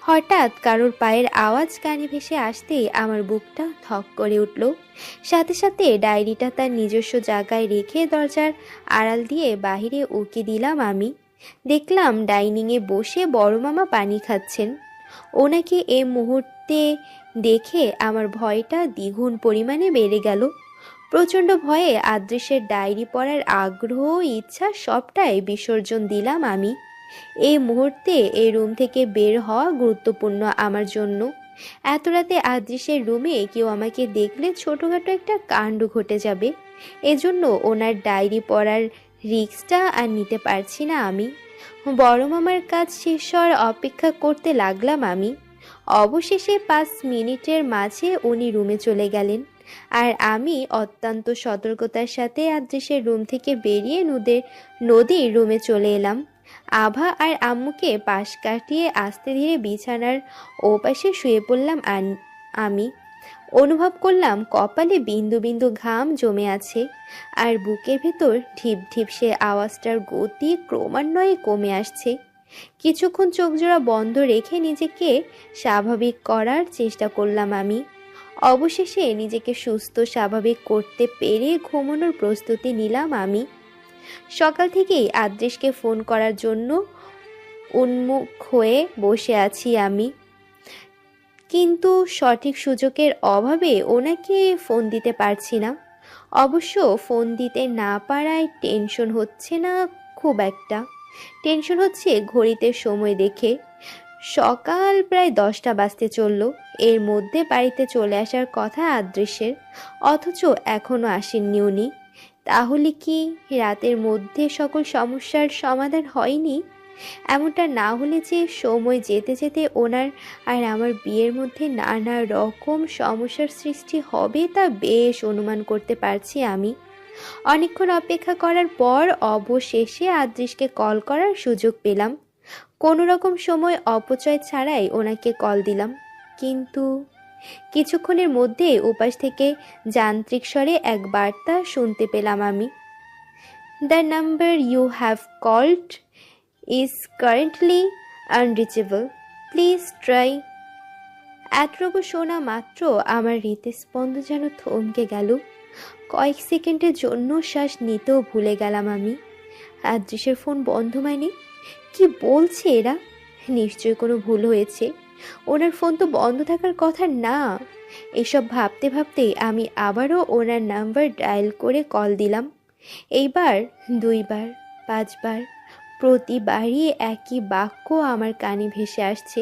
হঠাৎ কারোর পায়ের আওয়াজ কানে ভেসে আসতেই আমার বুকটা ধক করে উঠল। সাথে সাথে ডায়েরিটা তার নিজস্ব জায়গায় রেখে দরজার আড়াল দিয়ে বাহিরে উকি দিলাম আমি। দেখলাম ডাইনিংয়ে বসে বড় মামা পানি খাচ্ছেন। ওনাকে এই মুহূর্তে দেখে আমার ভয়টা দ্বিগুণ পরিমাণে বেড়ে গেল। প্রচণ্ড ভয়ে আদৃশের ডায়েরি পড়ার আগ্রহ ইচ্ছা সবটাই বিসর্জন দিলাম আমি। এই মুহূর্তে এই রুম থেকে বের হওয়া গুরুত্বপূর্ণ আমার জন্য। এত রাতে আদৃশের রুমে কেউ আমাকে দেখলে ছোটোখাটো একটা কাণ্ড ঘটে যাবে। এজন্য ওনার ডায়েরি পড়ার রিস্কটা আর নিতে পারছি না আমি। বড় মামার কাজ শেষ হওয়ার অপেক্ষা করতে লাগলাম আমি। অবশেষে 5 মিনিটের মাঝে উনি রুমে চলে গেলেন, আর আমি অত্যন্ত সতর্কতার সাথে আদৃশের রুম থেকে বেরিয়ে নদীর রুমে চলে এলাম। আভা আর আম্মুকে পাশ কাটিয়ে আস্তে ধীরে বিছানার ওপাশে শুয়ে পড়লাম আমি। অনুভব করলাম কপালে বিন্দু বিন্দু ঘাম জমে আছে, আর বুকের ভেতর ঢিপ ঢিপ সে আওয়াজটার গতি ক্রমান্বয়ে কমে আসছে। কিছুক্ষণ চোখজোড়া বন্ধ রেখে নিজেকে স্বাভাবিক করার চেষ্টা করলাম আমি। অবশেষে নিজেকে সুস্থ স্বাভাবিক করতে পেরে ঘুমানোর প্রস্তুতি নিলাম আমি। সকাল থেকেই আদৃশকে ফোন করার জন্য উন্মুখ হয়ে বসে আছি আমি, কিন্তু সঠিক সুযোগের অভাবে ওনাকে ফোন দিতে পারছি না। অবশ্য ফোন দিতে না পারায় টেনশন হচ্ছে না খুব একটা। টেনশন হচ্ছে ঘড়িতে সময় দেখে সকাল প্রায় 10টা বাজতে চলল। এর মধ্যে বাড়িতে চলে আসার কথা আদৃশের, অথচ এখনও আসেননি উনি। তাহলে কি রাতের মধ্যে সকল সমস্যার সমাধান হয়নি? এমনটা না হলে যে সময় যেতে যেতে ওনার আর আমার বিয়ের মধ্যে নানা রকম সমস্যার সৃষ্টি হবে তা বেশ অনুমান করতে পারছি আমি। অনেকক্ষণ অপেক্ষা করার পর অবশেষে আদৃশকে কল করার সুযোগ পেলাম। কোনো রকম সময় অপচয় ছাড়াই ওনাকে কল দিলাম, কিন্তু কিছুক্ষণের মধ্যে উপাস থেকে যান্ত্রিক স্বরে এক বার্তা শুনতে পেলাম আমি। The number you have called is currently unreachable. Please try. এতটুকু শোনা মাত্র আমার হৃদস্পন্দন যেন থমকে গেল। কয়েক সেকেন্ডের জন্য শ্বাস নিতেও ভুলে গেলাম আমি। আদৃশের ফোন বন্ধ মানে? কি বলছে এরা? নিশ্চয়ই কোনো ভুল হয়েছে। ওনার ফোন তো বন্ধ থাকার কথা না। এসব ভাবতে ভাবতেই আমি আবারও ওনার নাম্বার ডায়াল করে কল দিলাম। এইবার 2 বার, 5 বার, প্রতিবারই একই বাক্য আমার কানে ভেসে আসছে।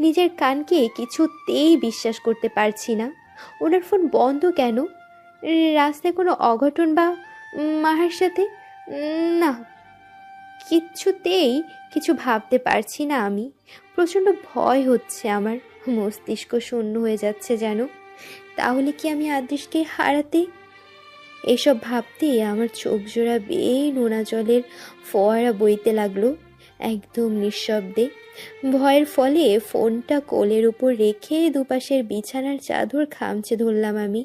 নিজের কানকে কিছুতেই বিশ্বাস করতে পারছি না। ওনার ফোন বন্ধ কেন? রাস্তায় কোনো অঘটন বা মাহার সাথে? না, কিছুতেই কিছু ভাবতে পারছি না আমি। প্রচণ্ড ভয় হচ্ছে আমার, মস্তিষ্ক শূন্য হয়ে যাচ্ছে যেন। তাহলে কি আমি আদৃশকে হারাতে? এসব ভাবতেই আমার চোখ জোড়া বেয়ে নোনা জলের ফোয়ারা বইতে লাগলো, একদম নিঃশব্দে। ভয়ের ফলে ফোনটা কোলের উপর রেখে দুপাশের বিছানার চাদর খামচে ধরলাম আমি।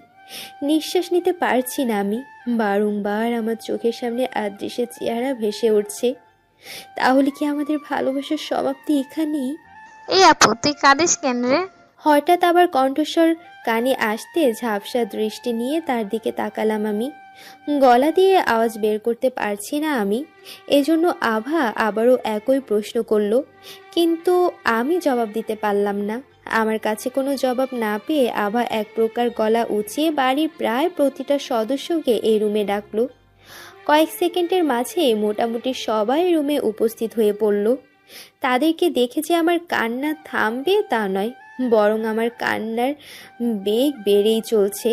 নিঃশ্বাস নিতে পারছি না আমি। বারংবার আমার চোখের সামনে আদৃশের চেহারা ভেসে উঠছে। তাহলে কি আমাদের ভালোবাসার সমাপ্তি এখানেই? এই আপু, তুই কাঁদিস কেন রে? হঠাৎ আবার কণ্ঠস্বর কানে আসতে ঝাপসা দৃষ্টি নিয়ে তার দিকে তাকালাম আমি। গলা দিয়ে আওয়াজ বের করতে পারছি না আমি। এজন্য আভা আবারও একই প্রশ্ন করল, কিন্তু আমি জবাব দিতে পারলাম না। আমার কাছে কোনো জবাব না পেয়ে আভা এক প্রকার গলা উঁচিয়ে বাড়ির প্রায় প্রতিটা সদস্যকে এই রুমে ডাকলো। কয়েক সেকেন্ডের মাঝে মোটামুটি সবাই রুমে উপস্থিত হয়ে পড়ল। তাদেরকে দেখে যে আমার কান্না থামবে তা নয়, বরং আমার কান্নার বেগ বেড়েই চলছে।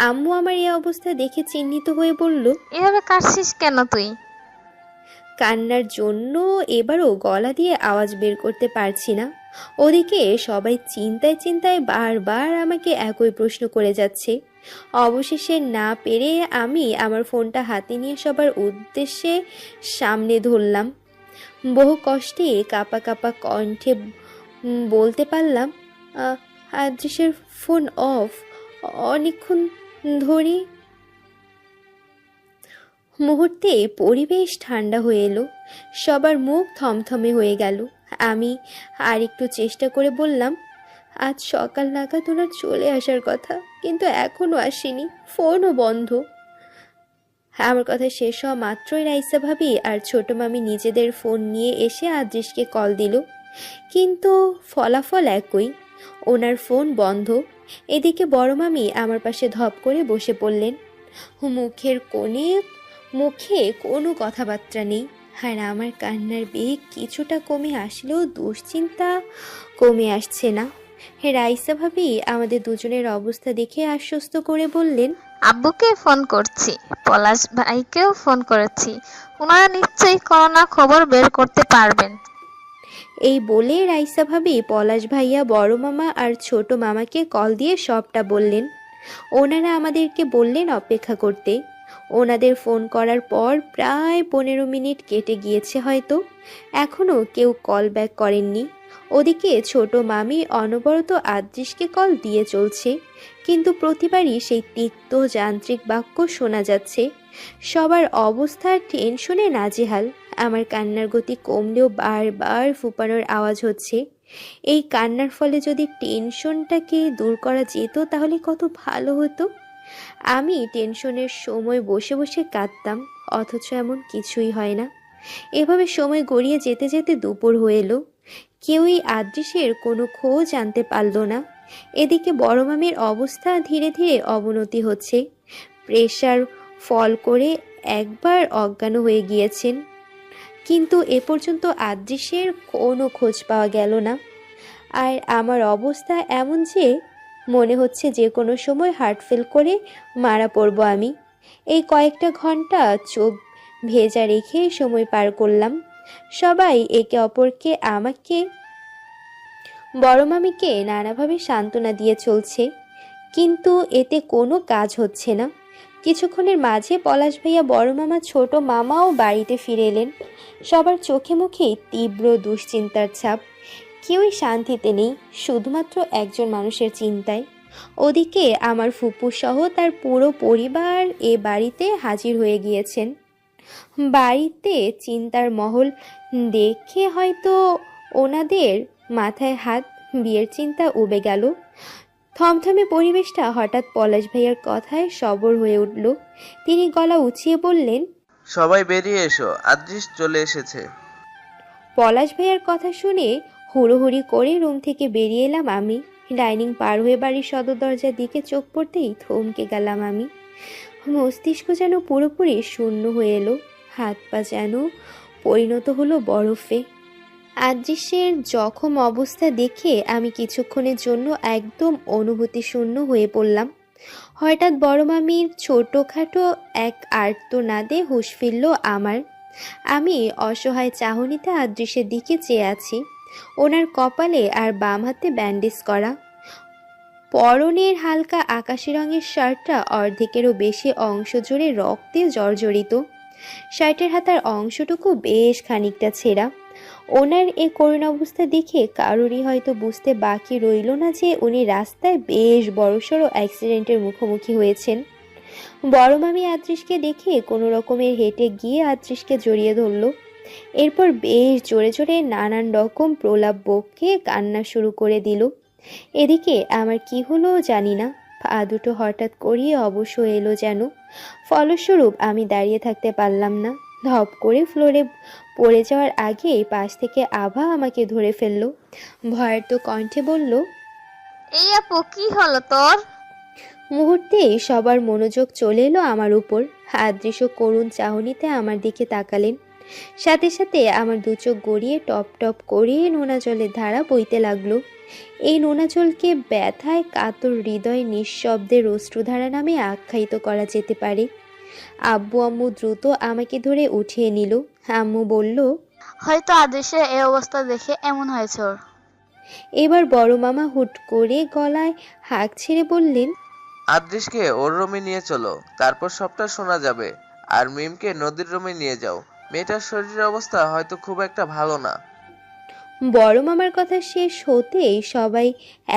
আম্মু আমার এই অবস্থা দেখে চিন্তিত হয়ে বলল, এভাবে কাঁদছিস কেন তুই? কান্নার জন্য এবারও গলা দিয়ে আওয়াজ বের করতে পারছি না। ওদিকে সবাই চিন্তায় চিন্তায় বারবার আমাকে একই প্রশ্ন করে যাচ্ছে। অবশেষে না পেরে আমি আমার ফোনটা হাতে নিয়ে সবার উদ্দেশ্যে সামনে ধরলাম। বহু কষ্টে কাঁপা কাঁপা কণ্ঠে বলতে পারলাম, আদৃশের ফোন অফ। অনেকক্ষণ ধরে। মুহূর্তে পরিবেশ ঠান্ডা হয়ে এলো। সবার মুখ থমথমে হয়ে গেল। আমি আর একটু চেষ্টা করে বললাম, আজ সকাল নাগাদ ওনার চলে আসার কথা, কিন্তু এখনও আসেনি, ফোনও বন্ধ। আমার কথা শেষ হওয়া মাত্রই রাইসা ভাবি আর ছোট মামি নিজেদের ফোন নিয়ে এসে আদ্রিসকে কল দিল, কিন্তু ফলাফল একই, ওনার ফোন বন্ধ। এদিকে বড় মামি আমার পাশে ধপ করে বসে পড়লেন, মুখে কোনো কথাবার্তা নেই। আর আমার কান্নার বেগ কিছুটা কমে আসলেও দুশ্চিন্তা কমে আসছে না। রাইসা ভাবি আমাদের দুজনের অবস্থা দেখে আশ্বস্ত করে বললেন, আব্বুকে ফোন করছি, পলাশ ভাইকেও ফোন করেছি, ওনারা নিশ্চয়ই করোনা খবর বের করতে পারবেন। এই বলে রাইসা ভাবি পলাশ ভাইয়া, বড় মামা আর ছোট মামাকে কল দিয়ে সবটা বললেন। ওনারা আমাদেরকে বললেন অপেক্ষা করতে। ওনাদের ফোন করার পর প্রায় 15 মিনিট কেটে গিয়েছে হয়তো, এখনও কেউ কল ব্যাক করেননি। ওদিকে ছোট মামি অনবরত আদ্রিসকে কল দিয়ে চলছে, কিন্তু প্রতিবারই সেই তিক্ত যান্ত্রিক বাক্য শোনা যাচ্ছে। সবার অবস্থা টেনশনে নাজেহাল। আমার কান্নার গতি কমলেও বারবার ফুপানোর আওয়াজ হচ্ছে। এই কান্নার ফলে যদি টেনশনটাকে দূর করা যেত তাহলে কত ভালো হতো। আমি টেনশনের সময় বসে বসে কাঁদতাম, অথচ এমন কিছুই হয় না। এভাবে সময় গড়িয়ে যেতে যেতে দুপুর হয়ে এলো। কেউই আদৃশের কোনো খোঁজ আনতে পারল না। এদিকে বড় মামির অবস্থা ধীরে ধীরে অবনতি হচ্ছে। প্রেশার ফল করে একবার অজ্ঞান হয়ে গিয়েছেন, কিন্তু এ পর্যন্ত আদৃশের কোনো খোঁজ পাওয়া গেল না। আর আমার অবস্থা এমন যে মনে হচ্ছে যে কোনো সময় হার্ট ফেল করে মারা পড়ব আমি। এই কয়েকটা ঘন্টা চোখ ভেজা রেখে সময় পার করলাম। সবাই একে অপরকে, আমাকে, বড় মামিকে নানাভাবে সান্ত্বনা দিয়ে চলছে, কিন্তু এতে কোনো কাজ হচ্ছে না। কিছুক্ষণের মাঝে পলাশ ভাইয়া, বড় মামা, ছোট মামাও বাড়িতে ফিরে এলেন। সবার চোখে মুখেই তীব্র দুশ্চিন্তার ছাপ। কেউই শান্তিতে নেই, শুধুমাত্র একজন মানুষের চিন্তায়। ওদিকে আমার ফুপু সহ তার পুরো পরিবার এ বাড়িতে হাজির হয়ে গিয়েছেন। বাড়িতে চিন্তার মহল দেখে হয়তো ওনাদের মাথায় হাত, বিয়ের চিন্তা উবে গেল। থমথমে পরিবেশটা হঠাৎ পলাশ ভাইয়ার কথায় সবর হয়ে উঠল। তিনি গলা উঁচিয়ে বললেন, সবাই বেরিয়ে এসো, আদৃশ চলে এসেছে। পলাশ ভাইয়ার কথা শুনে হুড়োহুড়ি করে রুম থেকে বেরিয়ে এলাম আমি। ডাইনিং পার হয়ে বাড়ির সদর দরজার দিকে চোখ পড়তেই থমকে গেলাম আমি। মস্তিষ্ক যেন পুরোপুরি শূন্য হয়ে এলো, হাত পা যেন পরিণত হলো বরফে। আদৃশ্যের জখম অবস্থা দেখে আমি কিছুক্ষণের জন্য একদম অনুভূতি শূন্য হয়ে পড়লাম। হঠাৎ বড় মামির ছোটোখাটো এক আর্তনাদে হুঁশ ফিরল আমার। আমি অসহায় চাহনিতে আদৃশ্যের দিকে চেয়ে আছি। ওনার কপালে আর বাম হাতে ব্যান্ডেজ করা, পরনের হালকা আকাশি রঙের শার্টটা অর্ধেকেরও বেশি অংশ জুড়ে রক্তে জর্জরিত। শার্টের হাতার অংশটুকু বেশ খানিকটা ছেঁড়া। ওনার এ করুণ অবস্থা দেখে কারোরই হয়তো বুঝতে বাকি রইল না যে উনি রাস্তায় বেশ বড়সড় অ্যাক্সিডেন্টের মুখোমুখি হয়েছেন। বড় মামি আদৃশকে দেখে কোনো রকমের হেঁটে গিয়ে আদৃশকে জড়িয়ে ধরল। এরপর বেশ জোরে জোরে নানান রকম প্রলাপ বকে কান্না শুরু করে দিল। এদিকে আমার কি হলো জানি না, পা দুটো হঠাৎ করিয়ে অবশ্য এলো যেন। ফলস্বরূপ আমি দাঁড়িয়ে থাকতে পারলাম না। ধপ করে ফ্লোরে পড়ে যাওয়ার আগে পাশ থেকে আভা আমাকে ধরে ফেললো। ভয়ার্ত কণ্ঠে বলল, এই আপু, কি হলো তোর? মুহূর্তেই সবার মনোযোগ চলে এলো আমার উপর। আদৃশ্য করুণ চাহনিতে আমার দিকে তাকালেন। সাথে সাথে আমার দু চোখ গড়িয়ে টপ টপ করে নোনা জলের ধারা বইতে লাগলো। এই নোনা জলকে ব্যথায় কাতর হৃদয় নিঃশব্দের অশ্রুধারা নামে আখ্যায়িত করা যেতে পারে। আব্বু আম্মু দ্রুত আমাকে ধরে উঠিয়ে নিল। আম্মু বলল, হয়তো আদেশের এই অবস্থা দেখে এমন হয়েছে ওর। এবার বড় মামা হুট করে গলায় হাঁক ছেড়ে বললেন, আদৃশকে ওর রুমে নিয়ে চলো, তারপর সবটা শোনা যাবে। আর মিমকে নদীর রুমে নিয়ে যাও, মেয়েটার শরীরের অবস্থা হয়তো খুব একটা ভালো না। বড় মামার কথা শেষ হতেই সবাই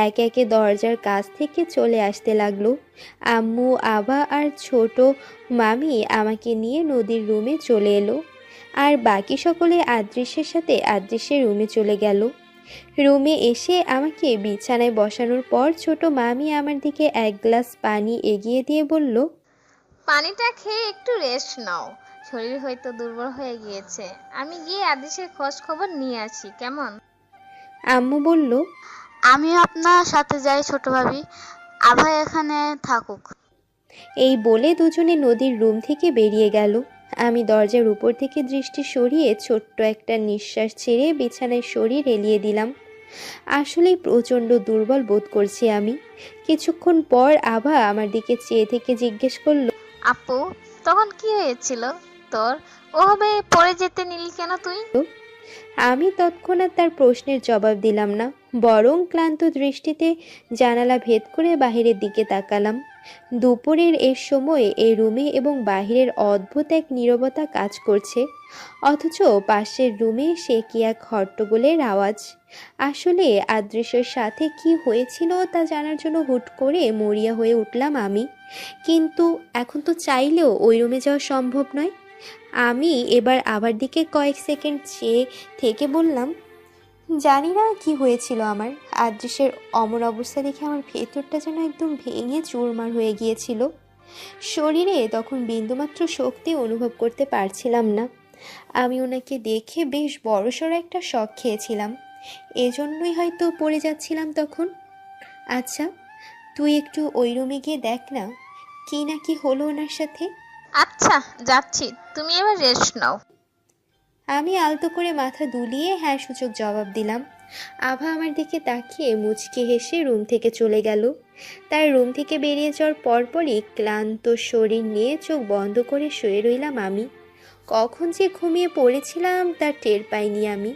এক একে দরজার কাছ থেকে চলে আসতে লাগলো। আম্মু, আভা আর ছোট মামি আমাকে নিয়ে নদীর রুমে চলে এলো। আর বাকি সকলে আদৃশ্যের সাথে আদৃশ্যের রুমে চলে গেল। রুমে এসে আমাকে বিছানায় বসানোর পর ছোট মামি আমার দিকে এক গ্লাস পানি এগিয়ে দিয়ে বলল, পানিটা খেয়ে একটু রেস্ট নাও, শরীর হয়তো দুর্বল হয়ে গিয়েছে। আমি গিয়ে আদেশের খোঁজ খবর নিয়ে আসি, কেমন? আম্মু বলল, আমিও আপনার সাথে যাই ছোট ভাবি, আভা এখানে থাকুক। এই বলে দুজনে নদীর রুম থেকে বেরিয়ে গেল। আমি দরজার উপর থেকে দৃষ্টি সরিয়ে ছোট্ট একটা নিঃশ্বাস ছেড়ে বিছানায় শরীর এলিয়ে দিলাম। আসলেই প্রচণ্ড দুর্বল বোধ করছি আমি। কিছুক্ষণ পর আভা আমার দিকে চেয়ে থেকে জিজ্ঞেস করলো, আপু, তখন কি হয়েছিল তোর? ওভাবে পড়ে যেতে নিলি কেন তুই? আমি তৎক্ষণাৎ তার প্রশ্নের জবাব দিলাম না, বরং ক্লান্ত দৃষ্টিতে জানালা ভেদ করে বাহিরের দিকে তাকালাম। দুপুরের এর সময়ে এই রুমে এবং বাহিরের অদ্ভুত এক নীরবতা কাজ করছে, অথচ পাশের রুমে সে কি এক হট্টগোলের আওয়াজ। আসলে আদৃশ্যের সাথে কি হয়েছিল তা জানার জন্য হুট করে মরিয়া হয়ে উঠলাম আমি। কিন্তু এখন তো চাইলেও ওই রুমে যাওয়া সম্ভব নয়। আমি এবার আবার দিকে কয়েক সেকেন্ড চেয়ে থেকে বললাম, জানি না কি হয়েছিল আমার। আদৃশ্যের অমর অবস্থা দেখে আমার ভেতরটা যেন একদম ভেঙে চুরমার হয়ে গিয়েছিল। শরীরে তখন বিন্দুমাত্র শক্তি অনুভব করতে পারছিলাম না। আমি ওনাকে দেখে বেশ বড়সড় একটা শক খেয়েছিলাম, এজন্যই হয়তো পড়ে যাচ্ছিলাম তখন। আচ্ছা, তুই একটু ওই রুমে গিয়ে দেখ না কি না কি হলো ওনার সাথে। আচ্ছা, যাচ্ছি, তুমি এবার রেস্ট নাও। আমি আলতো করে মাথা দুলিয়ে হ্যাঁ সূচক জবাব দিলাম। আভা আমার দিকে তাকিয়ে মুচকি হেসে রুম থেকে চলে গেল। তার রুম থেকে বেরিয়ে যাওয়ার পরপরই ক্লান্ত শরীর নিয়ে চোখ বন্ধ করে শুয়ে রইলাম আমি। কখন যে ঘুমিয়ে পড়েছিলাম তার টের পাইনি আমি।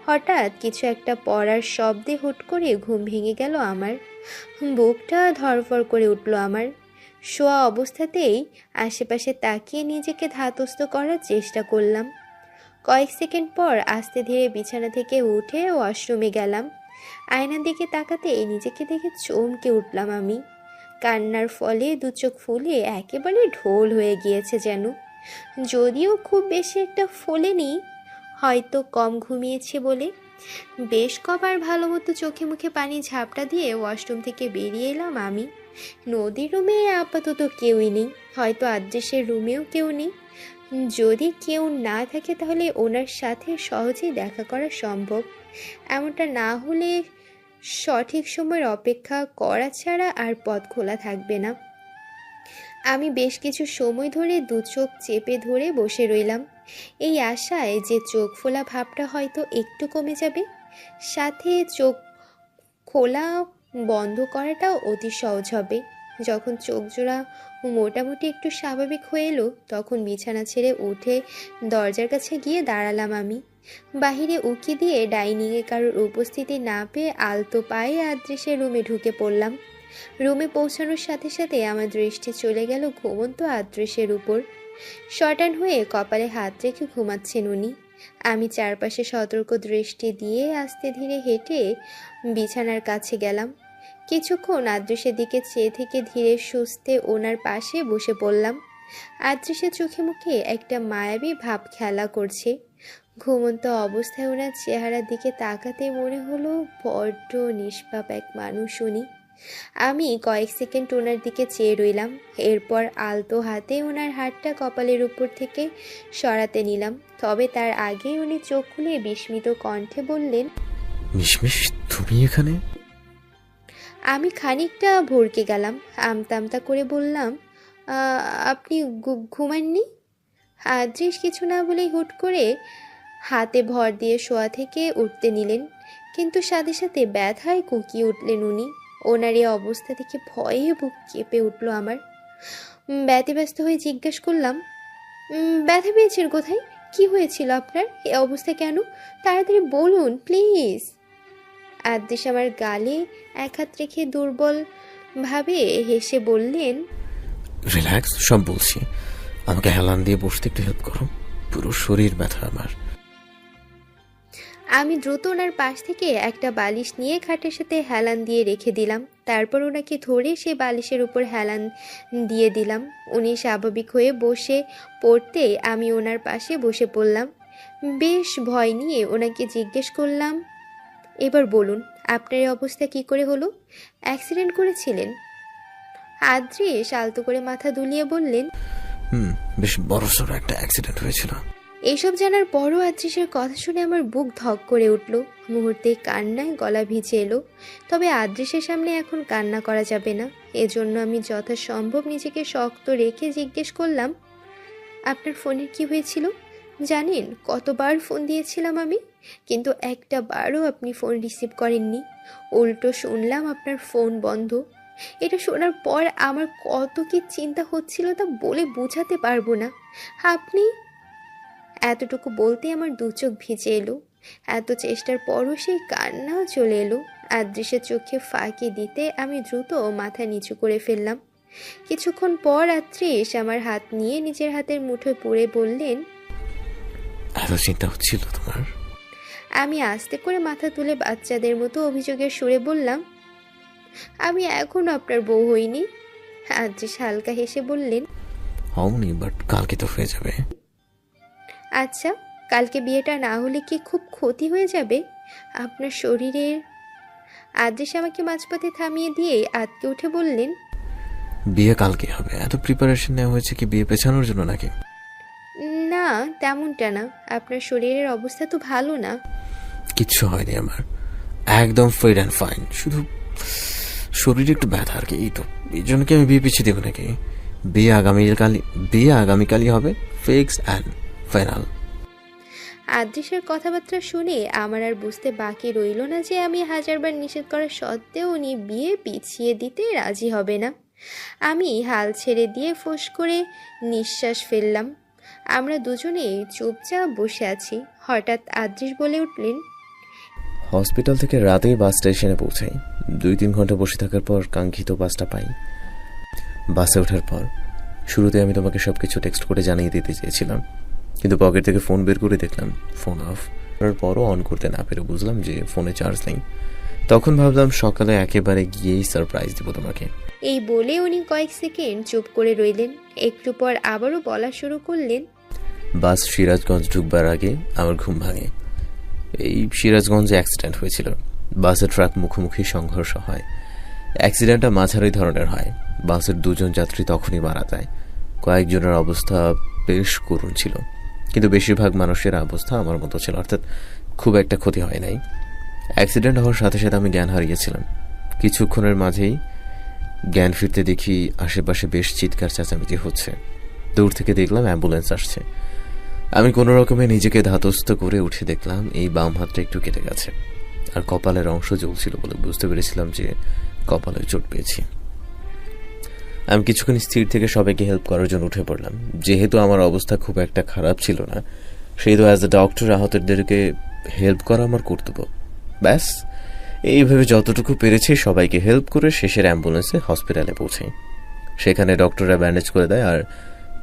হঠাৎ কিছু একটা পড়ার শব্দে হুট করে ঘুম ভেঙে গেল আমার। বুকটা ধড়ফড় করে উঠল আমার। শোয়া অবস্থাতেই আশেপাশে তাকিয়ে নিজেকে ধাতস্থ করার চেষ্টা করলাম। কয়েক সেকেন্ড পর আস্তে ধীরে বিছানা থেকে উঠে ওয়াশরুমে গেলাম। আয়নার দিকে তাকাতে নিজেকে দেখে চমকে উঠলাম আমি। কান্নার ফলে দু চোখ ফুলে একেবারে ঢোল হয়ে গিয়েছে যেন। যদিও খুব বেশি একটা ফোলেনি, হয়তো কম ঘুমিয়েছি বলে। বেশ কবার ভালো মতো চোখে মুখে পানি ঝাপটা দিয়ে ওয়াশরুম থেকে বেরিয়ে এলাম আমি। নদীর রুমে আপাতত কেউই নেই, হয়তো আদৃশ্যের রুমেও কেউ নেই। যদি কেউ না থাকে তাহলে ওনার সাথে সহজেই দেখা করা সম্ভব। এমনটা না হলে সঠিক সময়ের অপেক্ষা করা ছাড়া আর পথ খোলা থাকবে না। আমি বেশ কিছু সময় ধরে দু চোখ চেপে ধরে বসে রইলাম, এই আশায় যে চোখ ফোলা ভাবটা হয়তো একটু কমে যাবে। সাথে চোখ খোলা বন্ধ করাটাও অতি সহজ হবে। যখন চোখ জোড়া মোটামুটি একটু স্বাভাবিক হয়ে এলো তখন বিছানা ছেড়ে উঠে দরজার কাছে গিয়ে দাঁড়ালাম আমি। বাহিরে উকি দিয়ে ডাইনিংয়ে কারোর উপস্থিতি না পেয়ে আলতো পায়ে আদৃশ্যের রুমে ঢুকে পড়লাম। রুমে পৌঁছানোর সাথে সাথে আমার দৃষ্টি চলে গেল ঘুমন্ত আদৃশ্যের উপর। শটান হয়ে কপালে হাত রেখে ঘুমাচ্ছেন উনি। আমি চারপাশে সতর্ক দৃষ্টি দিয়ে আস্তে ধীরে হেঁটে বিছানার কাছে গেলাম। কিছুক্ষণ আদৃশ্যের দিকে চেয়ে থেকে ধীরে সুস্থে ওনার পাশে বসে পড়লাম। আদৃশ্যের চোখে মুখে একটা মায়াবী ভাব খেলা করছে। ঘুমন্ত অবস্থায় ওনার চেহারার দিকে তাকাতে মনে হলো বড্ড নিষ্পাপ এক মানুষ উনি। আমি কয়েক সেকেন্ড ওনার দিকে চেয়ে রইলাম, এরপর আলতো হাতে ওনার হাতটা কপালের উপর থেকে সরাতে নিলাম। তবে তার আগে উনি চোখ খুলে বিস্মিত কণ্ঠে বললেন, মিশমিশ, তুমি এখানে? আমি খানিকটা ভরকে গেলাম। আমতা আমতা করে বললাম, আপনি ঘুমাননি? আদৃশ কিছু না বলেই হুট করে হাতে ভর দিয়ে শোয়া থেকে উঠতে নিলেন, কিন্তু সাথে সাথে ব্যথায় কুঁকিয়ে উঠলেন উনি। ওনার এই অবস্থা দেখে ভয়ে বুক কেঁপে উঠল আমার। ব্যতিব্যস্ত হয়ে জিজ্ঞেস করলাম, ব্যথা পেয়েছেন কোথায়? কি হয়েছিল আপনার? এ অবস্থা কেন? তাড়াতাড়ি বলুন প্লিজ। আদৃশ আমার গালে এক হাত রেখে দুর্বল ভাবে হেসে বললেন, রিল্যাক্স, সব বলছি। আমাকে হেলান দিয়ে বসতে একটু হেল্প করো, পুরো শরীর ব্যথা আমার। আমি দ্রুত ওনার পাশ থেকে একটা বালিশ নিয়ে খাটের সাথে হেলান দিয়ে রেখে দিলাম। তারপর ওনাকে ধরে সে বালিশের উপর হেলান দিয়ে দিলাম। উনি স্বাভাবিক হয়ে বসে পড়তেই আমি ওনার পাশে বসে পড়লাম। বেশ ভয় নিয়ে ওনাকে জিজ্ঞেস করলাম, এবার বলুন আপনার এই অবস্থা কি করে হলো? অ্যাক্সিডেন্ট করেছিলেন? আদ্রিস আলতো করে মাথা দুলিয়ে বললেন, বেশ বড়সড় একটা অ্যাক্সিডেন্ট হয়েছিল। এইসব জানার পরও আদ্রিসের কথা শুনে আমার বুক ধক করে উঠল। মুহূর্তে কান্নায় গলা ভিজে এলো। তবে আদ্রিসের সামনে এখন কান্না করা যাবে না। এজন্য আমি যথাসম্ভব নিজেকে শক্ত রেখে জিজ্ঞেস করলাম, আপনার ফোনের কি হয়েছিল? জানেন কতবার ফোন দিয়েছিলাম আমি, কিন্তু একটা বারও আপনি ফোন রিসিভ করেননি। উল্টো শুনলাম আপনার ফোন বন্ধ। এটা শোনার পর আমার কত কি চিন্তা হচ্ছিল তা বলে বোঝাতে পারবো না। আপনি, এতটুকু বলতে আমার দু চোখ ভিজে এলো। এত চেষ্টার পরও সেই কান্নাও চলে এলো। আদৃশ্যের চোখে ফাঁকি দিতে আমি দ্রুত মাথা নিচু করে ফেললাম। কিছুক্ষণ পর আদৃশ আমার হাত নিয়ে নিজের হাতের মুঠোয় পুরে বললেন, এত চিন্তা হচ্ছিল তোমার? আমি আস্তে করে মাথা তুলে বাচ্চাদের মতো অভিযোগের সুরে বললাম, আমি এখনো আপনার বউ হইনি। আদৃশ হালকা হেসে বললেন, হওনি, বাট কালকে তো হয়ে যাবে। আচ্ছা, কালকে বিয়েটা না হলে কি খুব ক্ষতি হয়ে যাবে আপনার শরীরের? আদৃশ আমাকে মাঝপথে থামিয়ে দিয়ে আটকে উঠে বললেন, বিয়ে কালকে হবে। এত প্রিপারেশন নেওয়া হয়েছে কি বিয়ে পেছানোর জন্য নাকি? না তেমনটা না, আপনার শরীরের অবস্থা তো ভালো না। কিচ্ছু হয়নি আমার, একদম ফিট অ্যান্ড ফাইন। শুধু শরীরে একটু ব্যথা আর কি, এই তো। এই জন্য কি আমি বিয়ে পিছিয়ে দেবো নাকি? বিয়ে আগামীকালই হবে, ফিক্স অ্যান্ড ফাইনাল। আদৃশের কথাবার্তা শুনে আমার আর বুঝতে বাকি রইল না যে আমি হাজারবার নিষেধ করা সত্ত্বেও উনি বিয়ে পিছিয়ে দিতে রাজি হবে না। আমি হাল ছেড়ে দিয়ে ফোঁস করে নিঃশ্বাস ফেললাম। আমরা দুজনেই চুপচাপ বসে আছি। হঠাৎ আদৃশ বলে উঠলেন, হসপিটাল থেকে রাতেই বাস স্টেশনে পৌঁছাই। 2-3 ঘন্টা বসে থাকার পর কাঙ্ক্ষিত বাসটা পাই। বাসে ওঠার পর শুরুতে আমি তোমাকে সবকিছু টেক্সট করে জানিয়ে দিতে চেয়েছিলাম, কিন্তু পকেট থেকে ফোন বের করে দেখলাম ফোন অফ। করার পরও অন করতে না পেরে বুঝলাম যে ফোনে চার্জ নেই। তখন ভাবলাম সকালে একেবারে গিয়েই সারপ্রাইজ দিব তোমাকে। এই বলে উনি কয়েক সেকেন্ড চুপ করে রইলেন। একটু পর আবারও বলা শুরু করলেন, বাস সিরাজগঞ্জ ঢুকবার আগে আমার ঘুম ভাঙে। এই সিরাজগঞ্জে অ্যাক্সিডেন্ট হয়েছিল। বাসের ট্রাক মুখোমুখি সংঘর্ষ হয়। অ্যাক্সিডেন্টটা মাঝারি ধরনের হয়। বাসের 2 জন যাত্রী তখনই মারা যায়। কয়েকজনের অবস্থা বেশ করুণ ছিল, কিন্তু বেশিরভাগ মানুষের অবস্থা আমার মতো ছিল, অর্থাৎ খুব একটা ক্ষতি হয় নাই। অ্যাক্সিডেন্ট হওয়ার সাথে সাথে আমি জ্ঞান হারিয়েছিলাম। কিছুক্ষণের মাঝেই জ্ঞান ফিরতে দেখি আশেপাশে বেশ চিৎকার চেঁচামেচি হচ্ছে। দূর থেকে দেখলাম অ্যাম্বুলেন্স আসছে। আমি কোনো রকমে নিজেকে ধাতস্থ করে উঠে দেখলাম এই বাম হাতটা একটু কেটে গেছে, আর কপালের অংশ জ্বলছিল বলে বুঝতে পেরেছিলাম যে কপালে চোট পেয়েছি। আমি কিছুক্ষণ স্থির থেকে সবাইকে হেল্প করার জন্য উঠে পড়লাম। যেহেতু আমার অবস্থা খুব একটা খারাপ ছিল না, সেই তো অ্যাজ এ ডক্টর আহতদেরকে হেল্প করা আমার কর্তব্য। ব্যাস এইভাবে যতটুকু পেরেছি সবাইকে হেল্প করে শেষের অ্যাম্বুলেন্সে হসপিটালে পৌঁছাই। সেখানে ডক্টররা ব্যান্ডেজ করে দেয় আর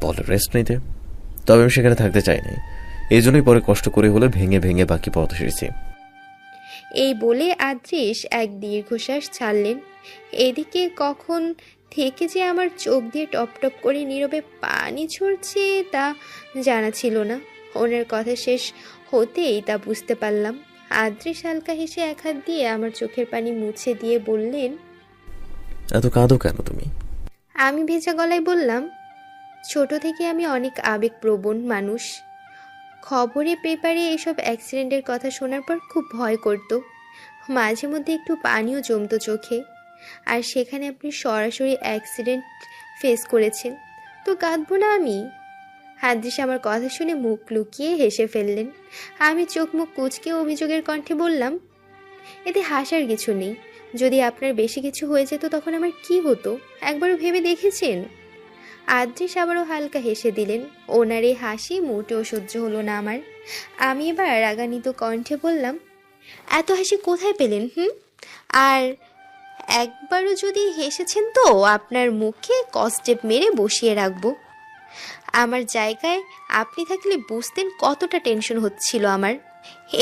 বলে রেস্ট নিতে। তবে আমি সেখানে থাকতে চাই নাই, এই জন্যই পরে কষ্ট করে হলে ভেঙে ভেঙে বাকি পথ এসেছি। এই বলে আদৃশ এক দীর্ঘশ্বাস ছাড়লেন। এদিকে কখন থেকে যে আমার চোখ দিয়ে টপ টপ করে নীরবে পানি ঝরছে তা জানা ছিল না। ওনার কথা শেষ হতেই তা বুঝতে পারলাম। আদৃশ হালকা হেসে এক হাত দিয়ে আমার চোখের পানি মুছে দিয়ে বললেন, এত কাঁদো কেন তুমি? আমি ভেজা গলায় বললাম, ছোট থেকে আমি অনেক আবেগপ্রবণ মানুষ। খবরে পেপারে এসব অ্যাক্সিডেন্টের কথা শোনার পর খুব ভয় করতো। মাঝে মধ্যে একটু পানিও জমতো চোখে। আর সেখানে আপনি সরাসরি অ্যাক্সিডেন্ট ফেস করেছেন, তো কাঁদবো না আমি? আদৃশ আমার কথা শুনে মুখ লুকিয়ে হেসে ফেললেন। আমি চোখ মুখ কুঁচকে অভিযোগের কণ্ঠে বললাম, এতে হাসার কিছু নেই। যদি আপনার বেশি কিছু হয়ে যেত তখন আমার কি হতো একবারও ভেবে দেখেছেন? আদৃশ আবারও হালকা হেসে দিলেন। ওনার এই হাসি মোটেও সহ্য হলো না আমার। আমি এবার রাগান্বিত কণ্ঠে বললাম, এত হাসি কোথায় পেলেন? আর একবারও যদি হেসেছেন তো আপনার মুখে কস্টেপ মেরে বসিয়ে রাখবো। আমার জায়গায় আপনি থাকলে বুঝতেন কতটা টেনশন হচ্ছিল আমার।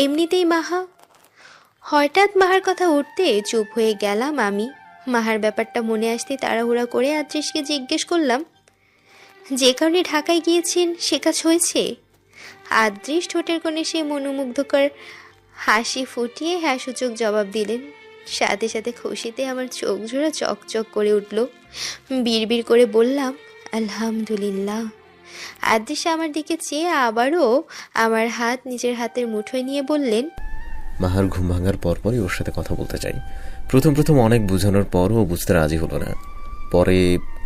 এমনিতেই হঠাৎ মাহার কথা উঠতে চুপ হয়ে গেলাম আমি। মাহার ব্যাপারটা মনে আসতে তাড়াহুড়া করে আদৃশকে জিজ্ঞেস করলাম, যে কারণে ঢাকায় গিয়েছেন সে কাজ হয়েছে? আদৃশ ঠোঁটের কোণে সেই মনোমুগ্ধকর হাসি ফুটিয়ে হ্যাঁ সূচক জবাব দিলেন। সাথে সাথে খুশিতে আমার চোখ জোড়া চকচক করে উঠল। বিড়বিড় করে বললাম, আলহামদুলিল্লাহ। আদৃশ আমার দিকে চেয়ে আবারও আমার হাত নিজের হাতের মুঠোয় নিয়ে বললেন, মাহার ঘুম ভাঙার পরপরই ওর সাথে কথা বলতে চাই। প্রথম প্রথম অনেক বোঝানোর পরও ও বুঝতে রাজি হলো না। পরে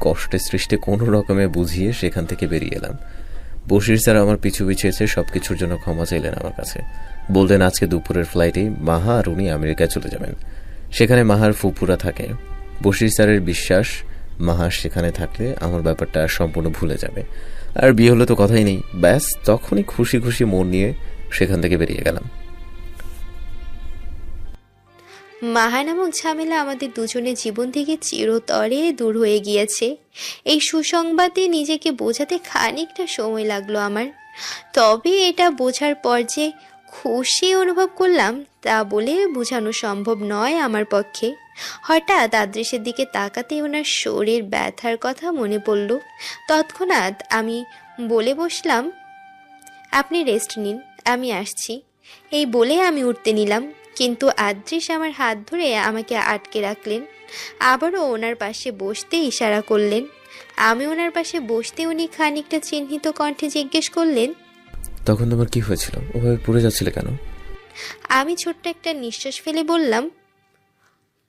কষ্টে সৃষ্টে কোনো রকমে বুঝিয়ে সেখান থেকে বেরিয়ে এলাম। বশির স্যার আমার পিছু পিছু এসে সব কিছুর জন্য ক্ষমা চাইলেন আমার কাছে। বললেন আজকে দুপুরের ফ্লাইটে মাহা আর উনি আমেরিকায় চলে যাবেন। সেখানে মাহার ফুপুরা থাকে। বশির স্যারের বিশ্বাস মাহা সেখানে থাকলে আমার ব্যাপারটা সম্পূর্ণ ভুলে যাবে, আর বিয়ে হলে তো কথাই নেই। ব্যাস তখনই খুশি খুশি মন নিয়ে সেখান থেকে বেরিয়ে গেলাম। মাহা নামক ঝামেলা আমাদের দুজনের জীবন থেকে চিরতরে দূর হয়ে গিয়েছে। এই সুসংবাদে নিজেকে বোঝাতে খানিকটা সময় লাগলো আমার। তবে এটা বোঝার পর যে খুশি অনুভব করলাম তা বলে বোঝানো সম্ভব নয় আমার পক্ষে। হঠাৎ আদৃশের দিকে তাকাতে ওনার শরীর ব্যথার কথা মনে পড়ল। তৎক্ষণাৎ আমি বলে বসলাম, আপনি রেস্ট নিন, আমি আসছি। এই বলে আমি উঠতে নিলাম, কিন্তু আদৃশ আমার হাত ধরে আমাকে আটকে রাখলেন। আবারও ওনার পাশে বসতে ইশারা করলেন। আমি ওনার পাশে বসতে উনি খানিকটা চিহ্নিত কণ্ঠে জিজ্ঞেস করলেন, তখন তোমার কি হয়েছিল? ওভাবে পড়ে যাচ্ছিলে কেন? আমি ছোট্ট একটা নিঃশ্বাস ফেলে বললাম,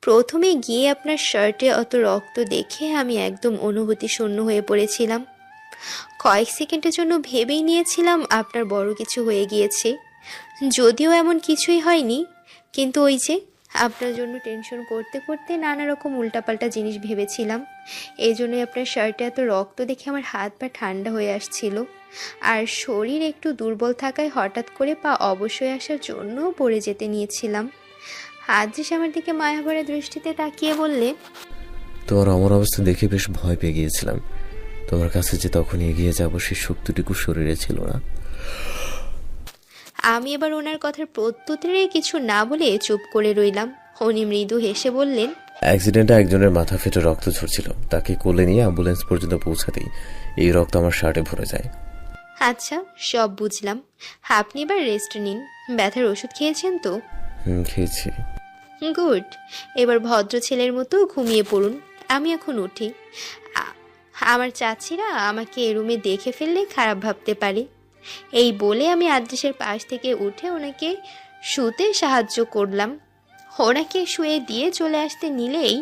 প্রথমে গিয়ে আপনার শার্টে অত রক্ত দেখে আমি একদম অনুভূতি শূন্য হয়ে পড়েছিলাম। কয়েক সেকেন্ডের জন্য ভেবেই নিয়েছিলাম আপনার বড় কিছু হয়ে গিয়েছে। যদিও এমন কিছুই হয়নি, কিন্তু ওই যে আপনার জন্য টেনশন করতে করতে নানা রকম উল্টাপাল্টা জিনিস ভেবেছিলাম। এই জন্যই আপনার শার্টে এত রক্ত দেখে আমার হাত পা ঠান্ডা হয়ে আসছিল, আর শরীর একটু দুর্বল থাকায় হঠাৎ করে পা অবশ্যই আসার জন্য পড়ে যেতে নিয়েছিলাম। আদৃশ আমার দিকে মায়াভরা দৃষ্টিতে তাকিয়ে বললে, তোমার অমর অবস্থা দেখে বেশ ভয় পেয়ে গিয়েছিলাম। তোমার কাছে যে তখন এগিয়ে যাবো সেই শক্তিটুকু শরীরে ছিল না। আমি এবার ওনার কথার প্রত্যুত্তরে কিছু না বলে চুপ করে রইলাম। উনি মৃদু হেসে বললেন, অ্যাক্সিডেন্টে একজনের মাথা ফেটে রক্ত ঝরছিল, তাকে কোলে নিয়ে অ্যাম্বুলেন্স পর্যন্ত পৌঁছাতেই এই রক্ত আমার শার্টে ভরে যায়। আচ্ছা, সব বুঝলাম। আপনি এবার রেস্ট নিন। ব্যথার ওষুধ খেয়েছেন তো? খেয়েছি। গুড। এবার ভদ্র ছেলের মতো ঘুমিয়ে পড়ুন, আমি এখন উঠি। আমার চাচিরা আমাকে এ রুমে দেখে ফেললে খারাপ ভাবতে পারে। এই বলে আমি আদৃশের পাশ থেকে উঠে ওনাকে শুতে সাহায্য করলাম। ওনাকে শুয়ে দিয়ে চলে আসতে নিলেই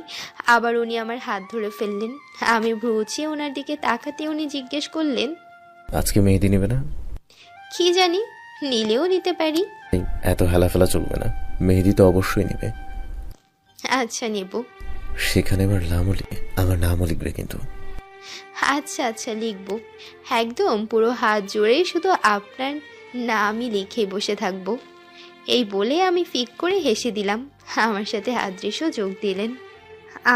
আবার উনি আমার হাত ধরে ফেললেন। আমি ভ্রুচিয়ে ওনার দিকে তাকাতে উনি জিজ্ঞেস করলেন, আজকে মেহেদি নেবে না? কি জানি, নিলেও নিতে পারি। এত হেলাফেলা চলবে না, মেহেদি তো অবশ্যই নেবে। আচ্ছা, নেব। সেখানে আমার নামও লিখবে কিন্তু। আচ্ছা আচ্ছা, লিখব। একদম পুরো হাত জোড়ে শুধু আপনার নামই লিখে বসে থাকব। এই বলে আমি ফিক করে হেসে দিলাম। আমার সাথে আদৃশও যোগ দিলেন।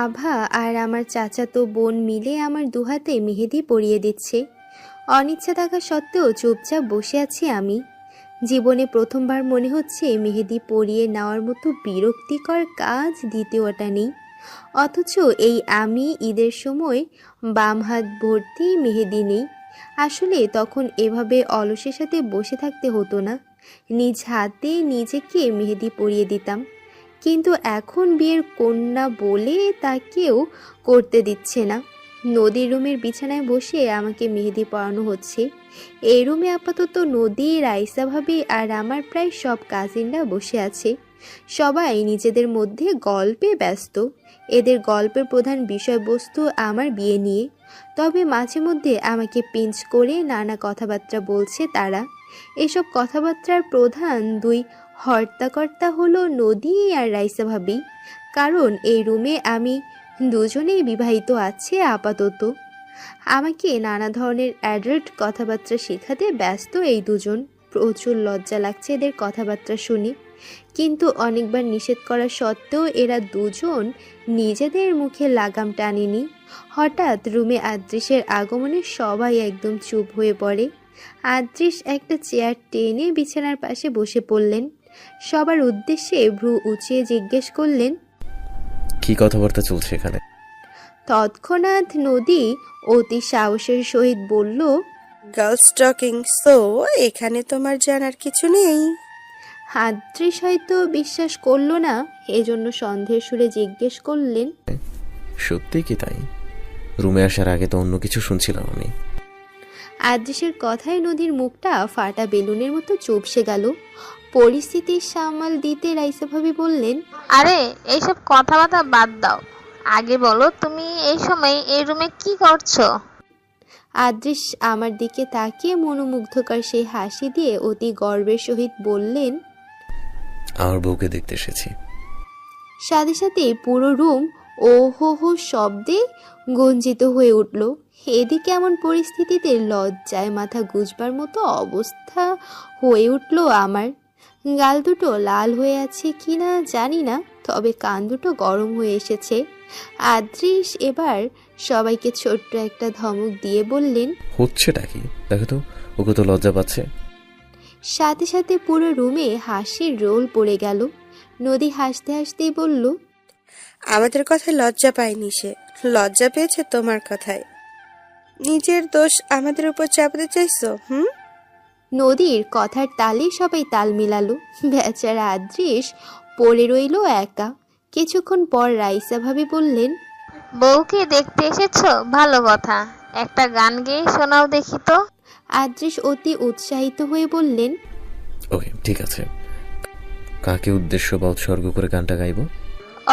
আভা আর আমার চাচাতো বোন মিলে আমার দুহাতে মেহেদি পরিয়ে দিচ্ছে। অনিচ্ছা থাকা সত্ত্বেও চুপচাপ বসে আছি আমি। জীবনে প্রথমবার মনে হচ্ছে মেহেদি পরিয়ে নেওয়ার মতো বিরক্তিকর কাজ দ্বিতীয়টা নেই। অথচ এই আমি ঈদের সময় বাম হাত ভর্তি মেহেদি নেই। আসলে তখন এভাবে অলসের সাথে বসে থাকতে হতো না, নিজ হাতে নিজেকে মেহেদি পরিয়ে দিতাম। কিন্তু এখন বিয়ের কন্যা বলে তা কেউ করতে দিচ্ছে না। নদীর রুমের বিছানায় বসে আমাকে মেহেদি পরানো হচ্ছে। এই রুমে আপাতত নদী, রাইসা ভাবি আর আমার প্রায় সব কাজিনরা বসে আছে। সবাই নিজেদের মধ্যে গল্পে ব্যস্ত। এদের গল্পের প্রধান বিষয়বস্তু আমার বিয়ে নিয়ে। তবে মাঝে মধ্যে আমাকে পিঞ্চ করে নানা কথাবার্তা বলছে তারা। এসব কথাবার্তার প্রধান দুই হর্তাকর্তা হলো নদী আর রাইসা ভাবি। কারণ এই রুমে আমি দুজনেই বিবাহিত আছে আপাতত। আমাকে নানা ধরনের অ্যাডাল্ট কথাবার্তা শেখাতে ব্যস্ত এই দুজন। প্রচুর লজ্জা লাগছে এদের কথাবার্তা শুনে, কিন্তু অনেকবার নিষেধ করা সত্ত্বেও এরা দুজন নিজেদের মুখে লাগাম টানেনি। হঠাৎ রুমে আদৃশের আগমনে সবাই একদম চুপ হয়ে পড়ে। আদৃশ একটা চেয়ার টেনে বিছানার পাশে বসে পড়লেন। সবার উদ্দেশ্যে ভ্রু উঁচিয়ে জিজ্ঞেস করলেন, কি কথাবার্তা চলছে এখানে? তৎক্ষণাৎ নদী অতি সাহসের সহিত বলল, গার্লস টকিং, সো এখানে তোমার জানার কিছু নেই? আদ্রিস হয়তো বিশ্বাস করলো না, এজন্য সন্দেহের সুরে জিজ্ঞেস করলেন, সত্যি কি তাই? রুমে আসার আগে তো অন্য কিছু শুনছিলাম আমি। আদ্রিসের কথায় নদীর মুখটা ফাটা বেলুনের মতো চুপসে গেল। পরিস্থিতির সামাল দিতে রাইসা ভাবি বললেন, আরে এইসব কথাবার্তা বাদ দাও, আগে বলো তুমি এই সময় এই রুমে কি করছো? আদ্রিস আমার দিকে তাকিয়ে মনোমুগ্ধকর সেই হাসি দিয়ে অতি গর্বের সহিত বললেন। আমার বউকে দেখতে এসেছি। সাথে সাথে পুরো রুম ও হো হো শব্দে গঞ্জিত হয়ে উঠল। এদিকে এমন পরিস্থিতিতে লজ্জায় মাথা গুজবার মতো অবস্থা হয়ে উঠল আমার। গাল দুটো লাল হয়ে আছে কিনা জানি না, তবে কান দুটো গরম হয়ে এসেছে। আদ্রিস এবার সবাইকে ছোট্ট একটা ধমক দিয়ে বললেন, হচ্ছেটা কি দেখো তো, ওকে তো লজ্জা পাচ্ছে। সাথে সাথে পুরো রুমে হাসির রোল পড়ে গেল। নদী হাসতে হাসতেই বলল, আমাদের কথায় লজ্জা পায়নি সে, লজ্জা পেয়েছে তোমার কথায়। নিজের দোষ আমাদের উপর চাপাতে চাইছো? নদীর কথার তালে সবাই তাল মিলালো। বেচারা আদ্রিস পড়ে রইল একা। কিছুক্ষণ পর রাইসা ভাবি বললেন, বউকে দেখতে এসেছো, ভালো কথা, একটা গান গেয়ে শোনাও দেখি তো। আদ্রিস অতি উৎসাহিত হয়ে বললেন, ওকে ঠিক আছে, কাকে উদ্দেশ্য বা উৎসর্গ করে গানটা গাইবো?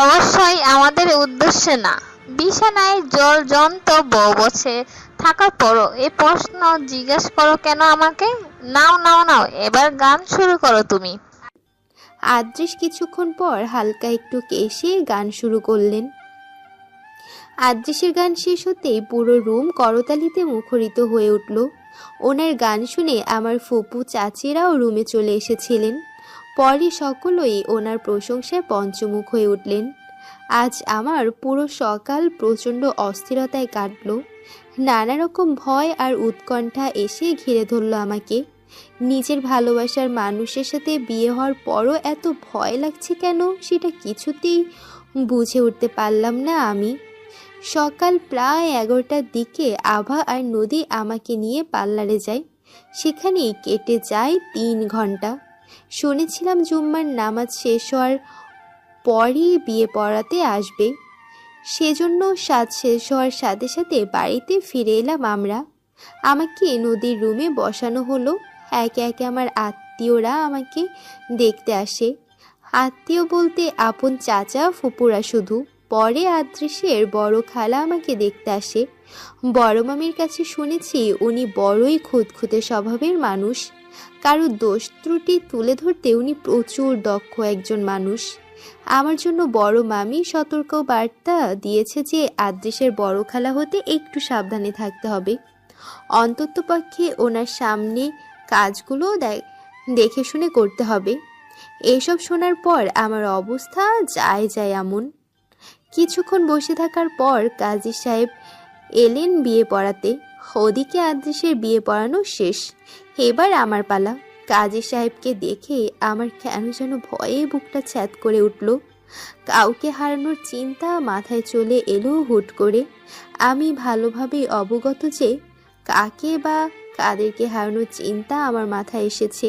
অবশ্যই আমাদের উদ্দেশ্যে না, বিছানায় জল জন্ত বউ বসে থাকার পরও এ প্রশ্ন জিজ্ঞেস করো কেন আমাকে? নাও নাও নাও, এবার গান শুরু করো তুমি। আদ্রিস কিছুক্ষণ পর হালকা একটু কেশে গান শুরু করলেন। আদ্রিসের গান শেষ হতেই পুরো রুম করতালিতে মুখরিত হয়ে উঠল। ওনার গান শুনে আমার ফুপু চাচিরাও রুমে চলে এসেছিলেন। পরে সকলেই ওনার প্রশংসায় পঞ্চমুখ হয়ে উঠলেন। আজ আমার পুরো সকাল প্রচণ্ড অস্থিরতায় কাটল। নানা রকম ভয় আর উৎকণ্ঠা এসে ঘিরে ধরল আমাকে। নিজের ভালোবাসার মানুষের সাথে বিয়ে হওয়ার পরও এত ভয় লাগছে কেন, সেটা কিছুতেই বুঝে উঠতে পারলাম না আমি। সকাল প্রায় 11টার দিকে আভা আর নদী আমাকে নিয়ে পার্লারে যায়। সেখানেই কেটে যায় 3 ঘন্টা। শুনেছিলাম জুম্মার নামাজ শেষ হওয়ার পরই বিয়ে পড়াতে আসবে, সেজন্য সাজ শেষ হওয়ার সাথে সাথে বাড়িতে ফিরে এলাম আমরা। আমাকে নদীর রুমে বসানো হলো। একে একে আমার আত্মীয়রা আমাকে দেখতে আসে। আত্মীয় বলতে আপন চাচা ফুপুরা শুধু। পরে আদ্রিসের বড় খালা আমাকে দেখতে আসে। বড় মামির কাছে শুনেছি উনি বড়ই খুঁতখুঁতে স্বভাবের মানুষ। কারো দোষ ত্রুটি তুলে ধরতে উনি প্রচুর দক্ষ একজন মানুষ। আমার জন্য বড় মামি সতর্ক বার্তা দিয়েছে যে আদ্রিসের বড় খালা হতে একটু সাবধানে থাকতে হবে। অন্ততপক্ষে ওনার সামনে কাজগুলো দেখে শুনে করতে হবে। এসব শোনার পর আমার অবস্থা যায় যায় এমন। কিছুক্ষণ বসে থাকার পর কাজী সাহেব এলেন বিয়ে পড়াতে। ওদিকে আদ্রিসের বিয়ে পড়ানো শেষ, এবার আমার পালা। কাজী সাহেবকে দেখে আমার কেন যেন ভয়ে বুকটা ছ্যাদ করে উঠল। কাউকে হারানোর চিন্তা মাথায় চলে এলো হুট করে। আমি ভালোভাবে অবগত যে কাকে বা কাদেরকে হারানোর চিন্তা আমার মাথায় এসেছে।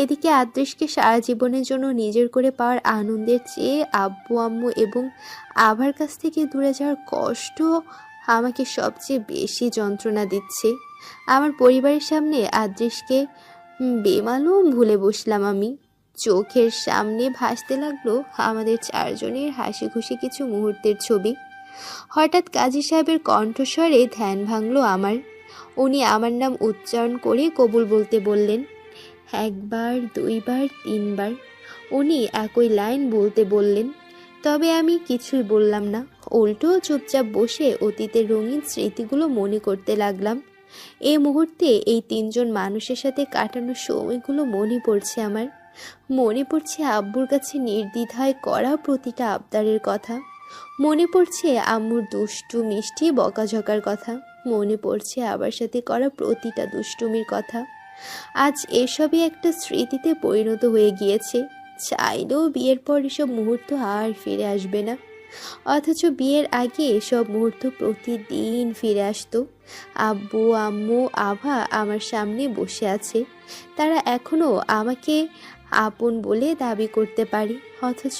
এদিকে আদ্রিসকে সারা জীবনের জন্য নিজের করে পাওয়ার আনন্দের চেয়ে আব্বু আম্মু এবং আভার কাছ থেকে দূরে যাওয়ার কষ্ট আমাকে সবচেয়ে বেশি যন্ত্রণা দিচ্ছে। আমার পরিবারের সামনে আদ্রিসকে বেমালুম ভুলে বসলাম আমি। চোখের সামনে ভাসতে লাগলো আমাদের 4 জনের হাসি খুশি কিছু মুহূর্তের ছবি। হঠাৎ কাজী সাহেবের কণ্ঠস্বরে ধ্যান ভাঙলো আমার। উনি আমার নাম উচ্চারণ করে কবুল বলতে বললেন। 1 বার 2 বার 3 বার উনি একই লাইন বলতে বললেন। তবে আমি কিছুই বললাম না, উল্টো চুপচাপ বসে অতীতের রঙিন স্মৃতিগুলো মনে করতে লাগলাম। এই মুহূর্তে এই 3 জন মানুষের সাথে কাটানো সময়গুলো মনে পড়ছে আমার। মনে পড়ছে আব্বুর কাছে নির্দ্বিধায় করা প্রতিটা আবদারের কথা। মনে পড়ছে আম্মুর দুষ্টু মিষ্টি বকাঝকার কথা। মনে পড়ছে আবার সাথে করা প্রতিটা দুষ্টুমির কথা। আজ এসবই একটা স্মৃতিতে পরিণত হয়ে গিয়েছে। চাইলেও বিয়ের পর এসব মুহূর্ত আর ফিরে আসবে না। অথচ বিয়ের আগে এসব মুহূর্ত প্রতিদিন ফিরে আসতো। আব্বু আম্মু আভা আমার সামনে বসে আছে, তারা এখনো আমাকে আপন বলে দাবি করতে পারে, অথচ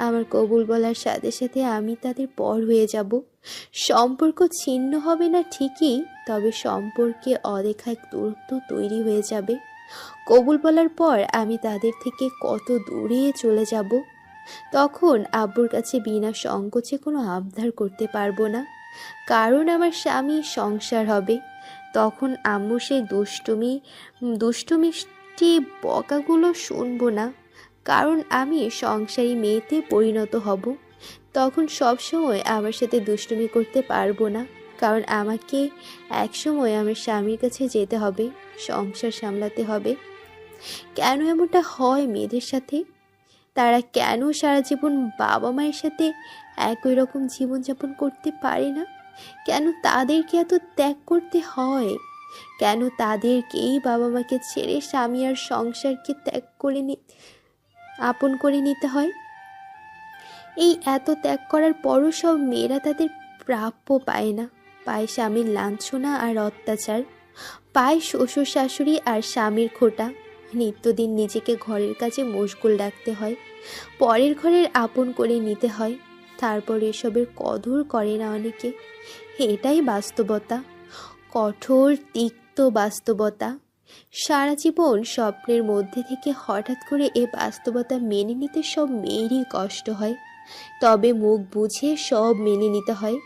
আমার কবুল বলার সাথে সাথে আমি তাদের পর হয়ে যাব। সম্পর্ক ছিন্ন হবে না ঠিকই, তবে সম্পর্কে অদেখা এক দূরত্ব তৈরি হয়ে যাবে। কবুল বলার পর আমি তাদের থেকে কত দূরে চলে যাব। তখন আব্বুর কাছে বিনা সংকোচে কোনো আবদার করতে পারবো না, কারণ আমার স্বামী সংসার হবে। তখন আম্মু সেই দুষ্টুমিষ্টি বকাগুলো শুনবো না, কারণ আমি সংসারী মেয়েতে পরিণত হব। তখন সব সময় আমার সাথে দুষ্টুমি করতে পারবো না, কারণ আমাকে একসময় আমার স্বামীর কাছে যেতে হবে, সংসার সামলাতে হবে। কেন এমনটা হয় মেয়েদের সাথে? তারা কেন সারা জীবন বাবা মায়ের সাথে একই রকম জীবনযাপন করতে পারে না? কেন তাদেরকে এত ত্যাগ করতে হয়? কেন তাদেরকেই বাবা মাকে ছেড়ে স্বামী আর সংসারকে ত্যাগ করে আপন করে নিতে হয়? এই এত ত্যাগ করার পরও সব মেয়েরা তাদের প্রাপ্য পায় না। পায় স্বামীর লাঞ্ছনা আর অত্যাচার, পায় শ্বশুর শাশুড়ি আর স্বামীর খোঁটা। নিত্যদিন নিজেকে ঘরের কাজে মশগুল রাখতে হয়, পরের ঘরের আপন করে নিতে হয়, তারপর এসবের কদর করে না অনেকে। এটাই বাস্তবতা, কঠোর তিক্ত বাস্তবতা। সারা জীবন স্বপ্নের মধ্যে থেকে হঠাৎ করে এ বাস্তবতা মেনে নিতে সব মেয়েরই কষ্ট হয়, তবে মুখ বুঝে সব মেনে নিতে হয়।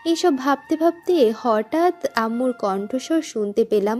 এইসব ভাবতে ভাবতে হঠাৎ আম্মুর কণ্ঠস্বর শুনতে পেলাম।